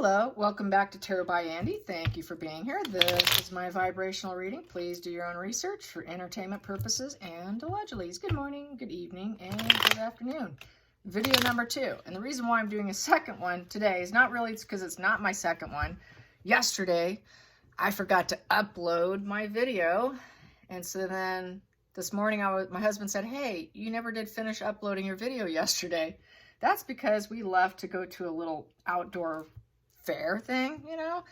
Hello, welcome back to Tarot by Andy. Thank you for being here. This is my vibrational reading. Please do your own research for entertainment purposes and allegedly. Good morning, good evening, and good afternoon. Video number 2. And the reason why I'm doing a second one today is not really because it's not my second one. Yesterday, I forgot to upload my video. And so then this morning, my husband said, hey, you never did finish uploading your video yesterday. That's because we left to go to a little outdoor fair thing, you know,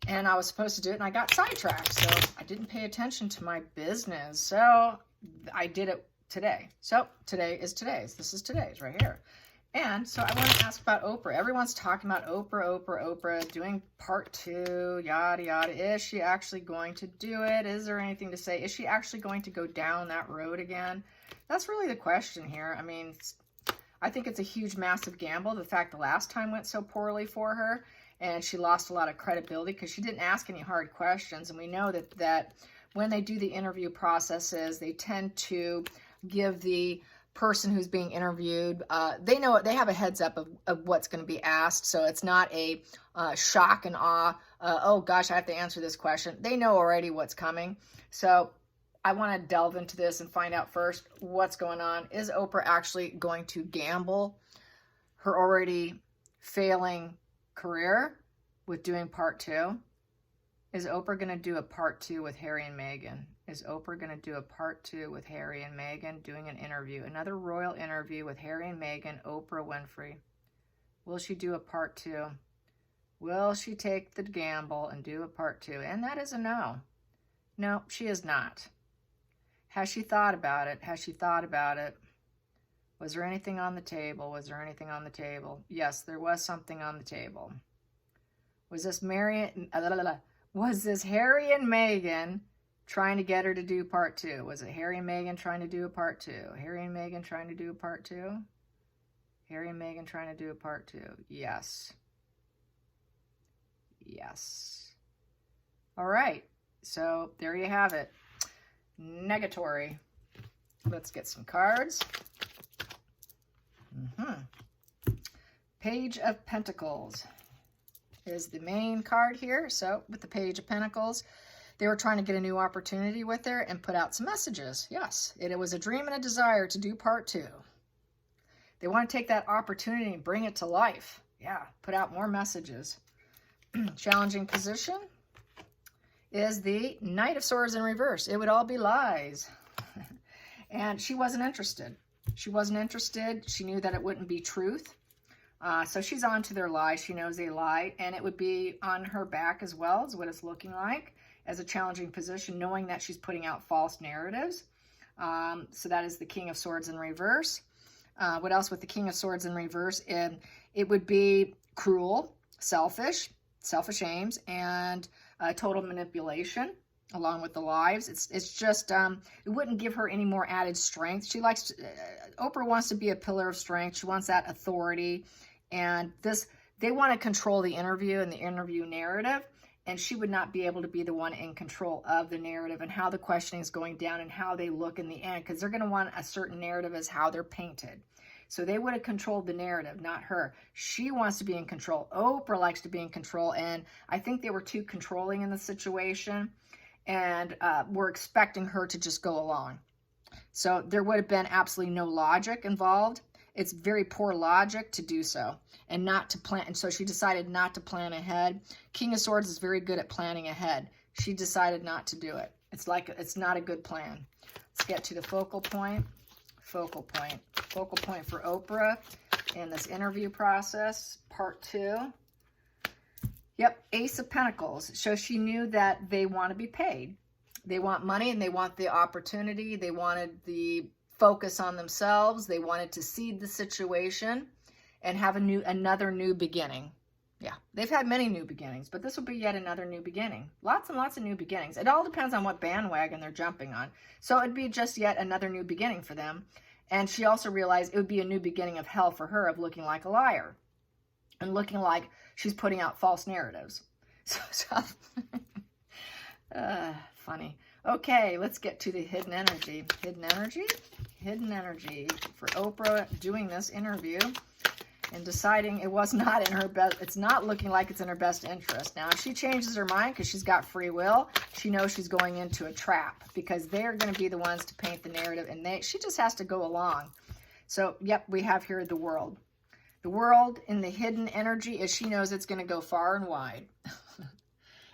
and I was supposed to do it and I got sidetracked. So I didn't pay attention to my business. So I did it today. So today is today's. This is today's right here. And so I want to ask about Oprah. Everyone's talking about Oprah doing part 2, yada, yada. Is she actually going to do it? Is there anything to say? Is she actually going to go down that road again? That's really the question here. I mean, I think it's a huge, massive gamble. The fact the last time went so poorly for her and she lost a lot of credibility because she didn't ask any hard questions. And we know that when they do the interview processes, they tend to give the person who's being interviewed, they know they have a heads up of what's going to be asked. So it's not a shock and awe, oh gosh, I have to answer this question. They know already what's coming. So I want to delve into this and find out first what's going on. Is Oprah actually going to gamble her already failing career with doing part 2? Is Oprah going to do a part 2 with Harry and Meghan? Is Oprah going to do a part 2 with Harry and Meghan, doing an interview, another royal interview with Harry and Meghan, Oprah Winfrey? Will she do a part 2? Will she take the gamble and do a part 2? And that is a no. No, she is not. Has she thought about it? Has she thought about it? Was there anything on the table? Was there anything on the table? Yes, there was something on the table. Was this Harry and Meghan trying to get her to do part 2? Was it Harry and Meghan trying to do a part 2? Harry and Meghan trying to do a part 2? Harry and Meghan trying to do a part 2? Yes. Yes. All right. So there you have it. Negatory. Let's get some cards. Page of Pentacles is the main card here. So with the Page of Pentacles, they were trying to get a new opportunity with her and put out some messages. Yes, it was a dream and a desire to do part 2. They want to take that opportunity and bring it to life. Yeah, put out more messages. Challenging position is the Knight of Swords in reverse. It would all be lies. And she wasn't interested. She wasn't interested. She knew that it wouldn't be truth. So she's on to their lies. She knows they lie. And it would be on her back as well, is what it's looking like, as a challenging position, knowing that she's putting out false narratives. So that is the King of Swords in reverse. What else with the King of Swords in reverse? It would be cruel, selfish aims, and total manipulation, along with the lies. It's just, it wouldn't give her any more added strength. She likes to, Oprah wants to be a pillar of strength. She wants that authority. And they want to control the interview and the interview narrative. And she would not be able to be the one in control of the narrative and how the questioning is going down and how they look in the end, because they're going to want a certain narrative as how they're painted. So they would have controlled the narrative, not her. She wants to be in control. Oprah likes to be in control. And I think they were too controlling in the situation and were expecting her to just go along. So there would have been absolutely no logic involved. It's very poor logic to do so and not to plan. And so she decided not to plan ahead. King of Swords is very good at planning ahead. She decided not to do it. It's like, it's not a good plan. Let's get to the focal point. Focal point. Focal point for Oprah in this interview process, part 2. Yep, Ace of Pentacles. So she knew that they want to be paid. They want money and they want the opportunity. They wanted the focus on themselves. They wanted to seed the situation and have another new beginning. Yeah, they've had many new beginnings, but this will be yet another new beginning. Lots and lots of new beginnings. It all depends on what bandwagon they're jumping on. So it'd be just yet another new beginning for them. And she also realized it would be a new beginning of hell for her, of looking like a liar and looking like she's putting out false narratives. Funny. Okay, let's get to the hidden energy. Hidden energy for Oprah doing this interview and deciding it was not in her best, it's not looking like it's in her best interest. Now, if she changes her mind because she's got free will, she knows she's going into a trap because they're going to be the ones to paint the narrative, and she just has to go along. So, yep, we have here the world. The world in the hidden energy is she knows it's going to go far and wide.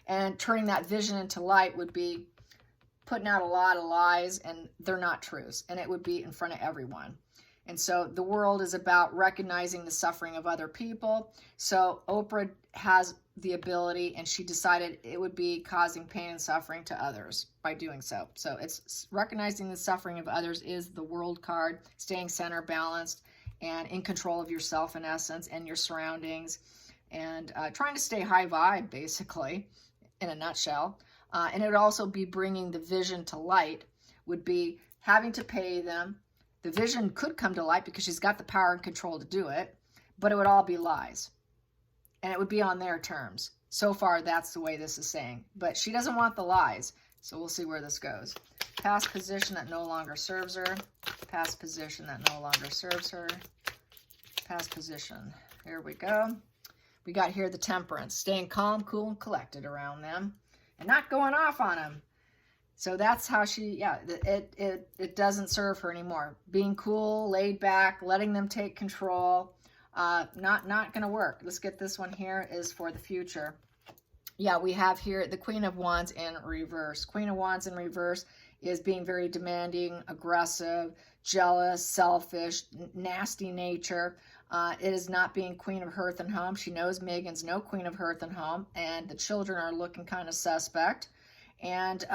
And turning that vision into light would be putting out a lot of lies, and they're not truths, and it would be in front of everyone. And so the world is about recognizing the suffering of other people. So Oprah has the ability, and she decided it would be causing pain and suffering to others by doing so. So it's recognizing the suffering of others is the world card, staying center balanced and in control of yourself in essence and your surroundings, and trying to stay high vibe basically in a nutshell. And it would also be bringing the vision to light, would be having to pay them. The vision could come to light because she's got the power and control to do it, but it would all be lies. And it would be on their terms. So far, that's the way this is saying. But she doesn't want the lies, so we'll see where this goes. Past position that no longer serves her. Past position that no longer serves her. Past position. Here we go. We got here the temperance. Staying calm, cool, and collected around them. And not going off on them. So that's how she, yeah, it doesn't serve her anymore. Being cool, laid back, letting them take control, not going to work. Let's get this one here is for the future. Yeah, we have here the Queen of Wands in reverse. Queen of Wands in reverse is being very demanding, aggressive, jealous, selfish, nasty nature. It is not being Queen of Hearth and Home. She knows Megan's no Queen of Hearth and Home, and the children are looking kind of suspect. And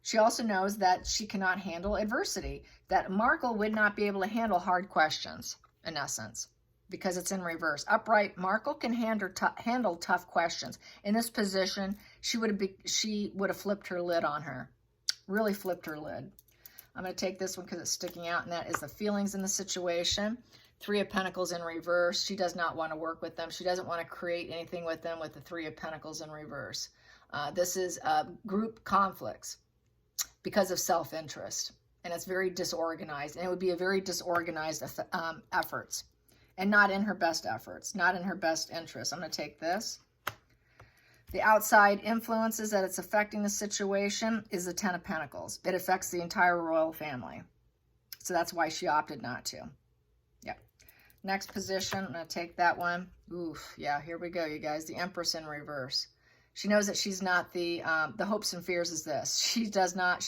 she also knows that she cannot handle adversity, that Markle would not be able to handle hard questions, in essence, because it's in reverse. Upright, Markle can handle tough questions. In this position, she would have flipped her lid on her, really flipped her lid. I'm going to take this one because it's sticking out, and that is the feelings in the situation. Three of Pentacles in reverse. She does not want to work with them. She doesn't want to create anything with them with the Three of Pentacles in reverse. This is group conflicts because of self-interest, and it's very disorganized, and it would be a very disorganized efforts, and not in her best efforts, not in her best interest. I'm going to take this. The outside influences that it's affecting the situation is the Ten of Pentacles. It affects the entire royal family, so that's why she opted not to. Yep. Next position, I'm going to take that one. Oof, yeah, here we go, you guys. The Empress in reverse. She knows that she's not the hopes and fears is this. She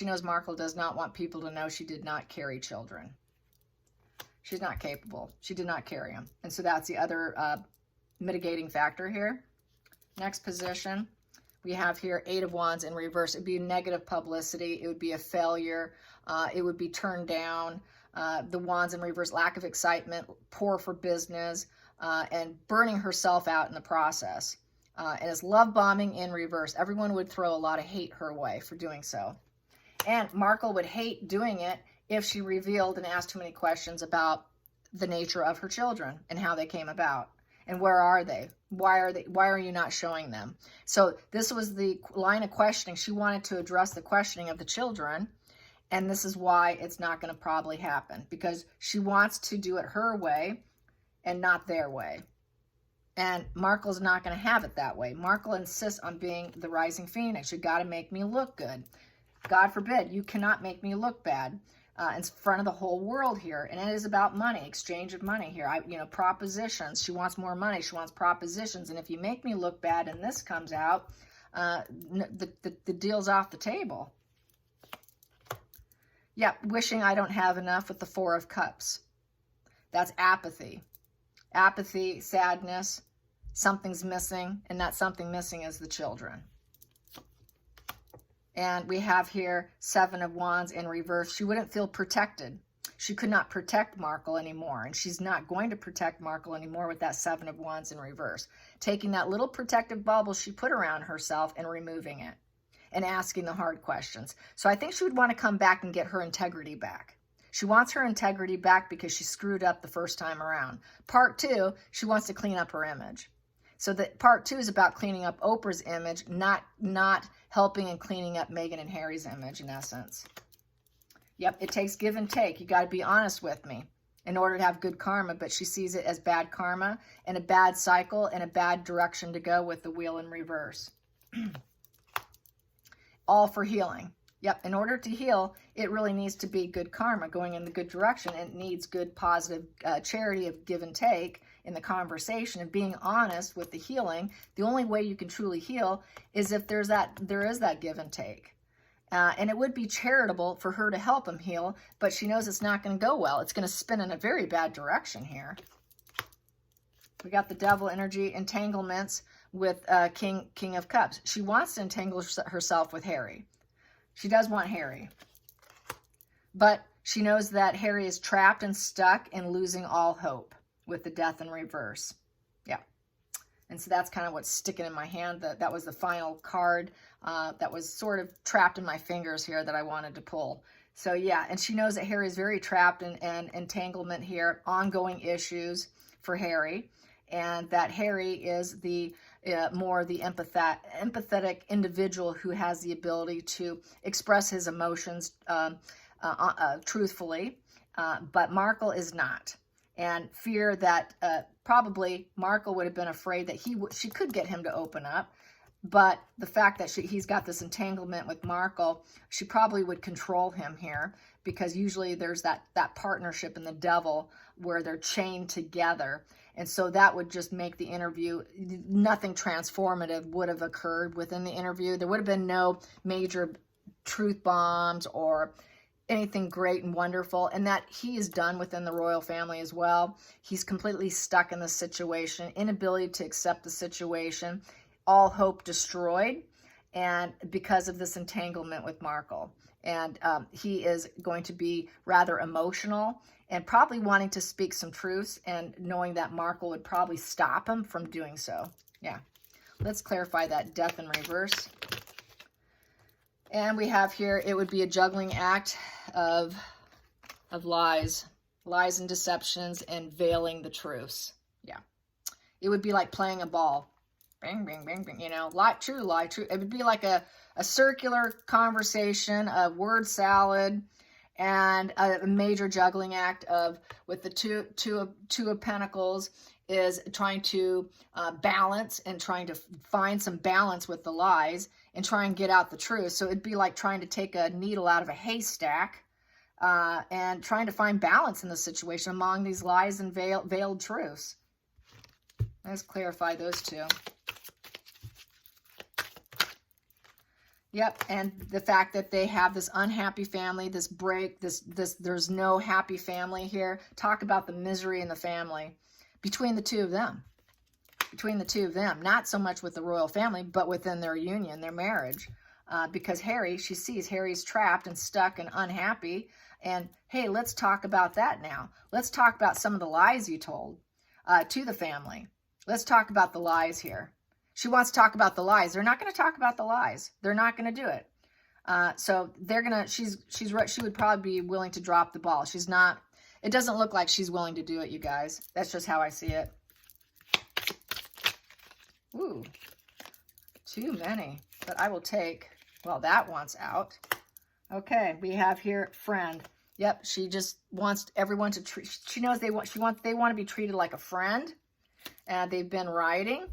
knows Markle does not want people to know she did not carry children. She's not capable. She did not carry them. And so that's the other mitigating factor here. Next position, we have here Eight of Wands in reverse. It would be negative publicity. It would be a failure. It would be turned down. The Wands in reverse, lack of excitement, poor for business, and burning herself out in the process. And it's love bombing in reverse. Everyone would throw a lot of hate her way for doing so. And Markle would hate doing it if she revealed and asked too many questions about the nature of her children and how they came about. And where are they? Why are you not showing them? So this was the line of questioning. She wanted to address the questioning of the children. And this is why it's not going to probably happen, because she wants to do it her way and not their way. And Markle's not going to have it that way. Markle insists on being the rising phoenix. You got to make me look good. God forbid, you cannot make me look bad in front of the whole world here. And it is about money, exchange of money here. Propositions. She wants more money. She wants propositions. And if you make me look bad and this comes out, the deal's off the table. Yeah, wishing I don't have enough with the Four of Cups. That's apathy. Apathy, sadness, something's missing, and that something missing is the children. And we have here Seven of Wands in reverse. She wouldn't feel protected. She could not protect Markle anymore, and she's not going to protect Markle anymore with that Seven of Wands in reverse. Taking that little protective bubble she put around herself and removing it and asking the hard questions. So I think she would want to come back and get her integrity back. She wants her integrity back because she screwed up the first time around. Part two, she wants to clean up her image. So that part two is about cleaning up Oprah's image, not helping and cleaning up Meghan and Harry's image in essence. Yep, it takes give and take. You got to be honest with me. in order to have good karma, but she sees it as bad karma and a bad cycle and a bad direction to go with the wheel in reverse. All for healing. Yep, in order to heal, it really needs to be good karma going in the good direction. It needs good positive charity of give and take in the conversation and being honest with the healing. The only way you can truly heal is if there is that give and take. And it would be charitable for her to help him heal, but she knows it's not going to go well. It's going to spin in a very bad direction here. We got the devil energy, entanglements with King of Cups. She wants to entangle herself with Harry. She does want Harry. But she knows that Harry is trapped and stuck and losing all hope with the death in reverse. Yeah. And so that's kind of what's sticking in my hand. That was the final card that was sort of trapped in my fingers here that I wanted to pull. So yeah, and she knows that Harry is very trapped in entanglement here, ongoing issues for Harry, and that Harry is the more the empathetic individual who has the ability to express his emotions truthfully, but Markle is not. And fear that probably Markle would have been afraid that she could get him to open up, but the fact that he's got this entanglement with Markle, she probably would control him here, because usually there's that partnership in the devil where they're chained together. And so that would just make the interview, nothing transformative would have occurred within the interview. There would have been no major truth bombs or anything great and wonderful. And that he is done within the royal family as well. He's completely stuck in the situation, inability to accept the situation, all hope destroyed, and because of this entanglement with Markle. And he is going to be rather emotional and probably wanting to speak some truths, and knowing that Markle would probably stop him from doing so. Yeah. Let's clarify that death in reverse. And we have here, it would be a juggling act of lies and deceptions and veiling the truths. Yeah. It would be like playing a ball. Bang, bang, bang, bang. You know, lie, true, lie, true. It would be like a circular conversation, a word salad, and a major juggling act with the two of Pentacles is trying to balance and trying to find some balance with the lies and try and get out the truth. So it'd be like trying to take a needle out of a haystack and trying to find balance in the situation among these lies and veiled truths. Let's clarify those two. Yep, and the fact that they have this unhappy family, this break, there's no happy family here. Talk about the misery in the family between the two of them. Between the two of them, not so much with the royal family, but within their union, their marriage. Because Harry, she sees Harry's trapped and stuck and unhappy. And hey, let's talk about that now. Let's talk about some of the lies you told to the family. Let's talk about the lies here. She wants to talk about the lies. They're not going to talk about the lies. They're not going to do it. So they're going to, she would probably be willing to drop the ball. She's not, it doesn't look like she's willing to do it, you guys. That's just how I see it. Ooh, too many, but I will take, well, that one's out. Okay, we have here friend. Yep, she just wants everyone to treat, she knows they want to be treated like a friend. And they've been riding.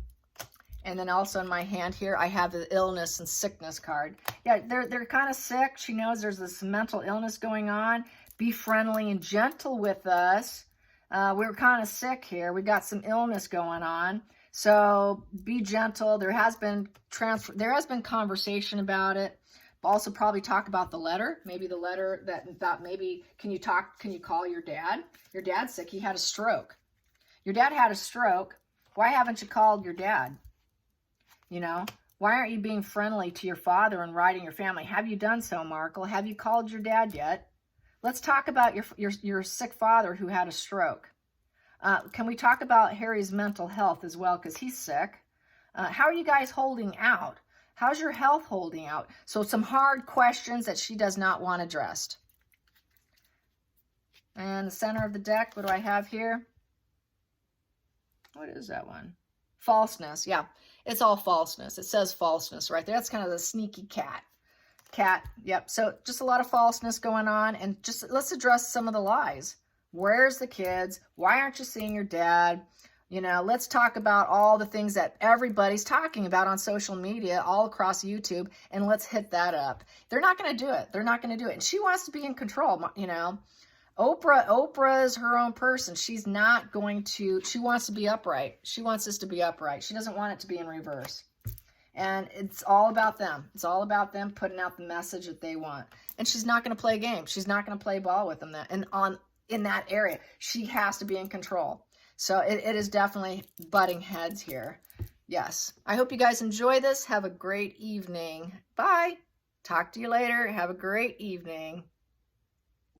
And then also in my hand here, I have the illness and sickness card. Yeah, they're kind of sick. She knows there's this mental illness going on. Be friendly and gentle with us. We're kind of sick here. We got some illness going on. So be gentle. There has been conversation about it. Also probably talk about the letter. Maybe the letter that maybe, can you call your dad? Your dad's sick. He had a stroke. Your dad had a stroke. Why haven't you called your dad? You know, why aren't you being friendly to your father and writing your family? Have you done so, Markle? Have you called your dad yet? Let's talk about your sick father who had a stroke. Can we talk about Harry's mental health as well, because he's sick? How are you guys holding out? How's your health holding out? So some hard questions that she does not want addressed. And the center of the deck, what do I have here? What is that one? Falseness. Yeah, it's all falseness. It says falseness right there. That's kind of the sneaky cat. Yep. So just a lot of falseness going on. And just let's address some of the lies. Where's the kids? Why aren't you seeing your dad? You know, let's talk about all the things that everybody's talking about on social media, all across YouTube, and let's hit that up. They're not going to do it. They're not going to do it. And she wants to be in control, you know. Oprah is her own person. She's not going to, she wants to be upright. She wants this to be upright. She doesn't want it to be in reverse. And it's all about them. It's all about them putting out the message that they want. And she's not going to play games. She's not going to play ball with them. In that area, she has to be in control. So it is definitely butting heads here. Yes. I hope you guys enjoy this. Have a great evening. Bye. Talk to you later. Have a great evening.